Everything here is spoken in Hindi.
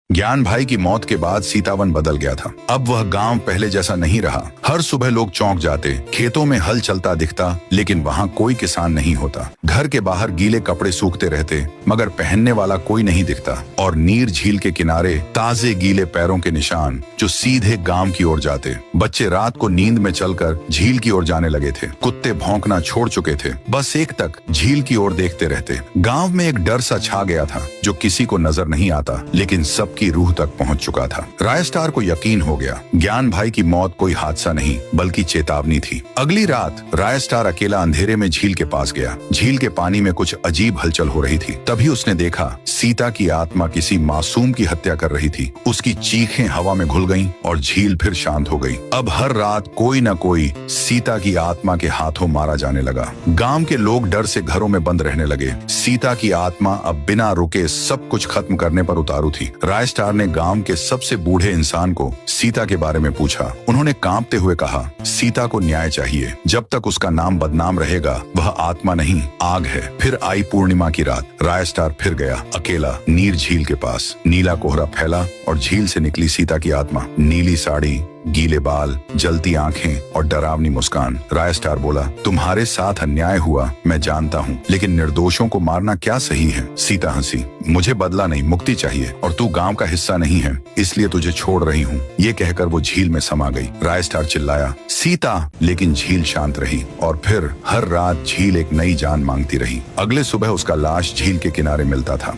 ज्ञान भाई की मौत के बाद सीतावन बदल गया था। अब वह गांव पहले जैसा नहीं रहा। हर सुबह लोग चौंक जाते, खेतों में हल चलता दिखता, लेकिन वहां कोई किसान नहीं होता। घर के बाहर गीले कपड़े सूखते रहते, मगर पहनने वाला कोई नहीं दिखता। और नीर झील के किनारे ताजे गीले पैरों के निशान जो सीधे गांव की ओर जाते। बच्चे रात को नींद में चलकर झील की ओर जाने लगे थे। कुत्ते भौंकना छोड़ चुके थे, बस एक तक झील की ओर देखते रहते। गांव में एक डर सा छा गया था जो किसी को नजर नहीं आता, लेकिन सबकी रूह तक पहुंच चुका था। रायस्टार को यकीन हो गया, ज्ञान भाई की मौत कोई हादसा नहीं बल्कि चेतावनी थी। अगली रात रायस्टार अकेला अंधेरे में झील के पास गया। झील के पानी में कुछ अजीब हलचल हो रही थी। तभी उसने देखा सीता की आत्मा किसी मासूम की हत्या कर रही थी। उसकी चीखें हवा में घुल गईं और झील फिर शांत हो गई। अब हर रात कोई न कोई सीता की आत्मा के हाथों मारा जाने लगा। गांव के लोग डर से घरों में बंद रहने लगे। सीता की आत्मा अब बिना रुके सब कुछ खत्म करने पर उतारू थी। रायस्टार ने गांव के सबसे बूढ़े इंसान को सीता के बारे में पूछा। उन्होंने कांपते हुए कहा, सीता को न्याय चाहिए। जब तक उसका नाम बदनाम रहेगा वह आत्मा नहीं, आग है। फिर आई पूर्णिमा की रात। रायस्टार फिर गया अकेला नीर झील के पास। नीला कोहरा फैला और झील से निकली सीता की आत्मा। नीली साड़ी, गीले बाल, जलती आंखें और डरावनी मुस्कान। रायस्टार बोला, तुम्हारे साथ अन्याय हुआ मैं जानता हूँ, लेकिन निर्दोषों को मारना क्या सही है? सीता हंसी, मुझे बदला नहीं, मुक्ति चाहिए, और तू गांव का हिस्सा नहीं है, इसलिए तुझे छोड़ रही हूँ। ये कहकर वो झील में समा गई। रायस्टार चिल्लाया, सीता, लेकिन झील शांत रही। और फिर हर रात झील एक नई जान मांगती रही। अगले सुबह उसका लाश झील के किनारे मिलता था।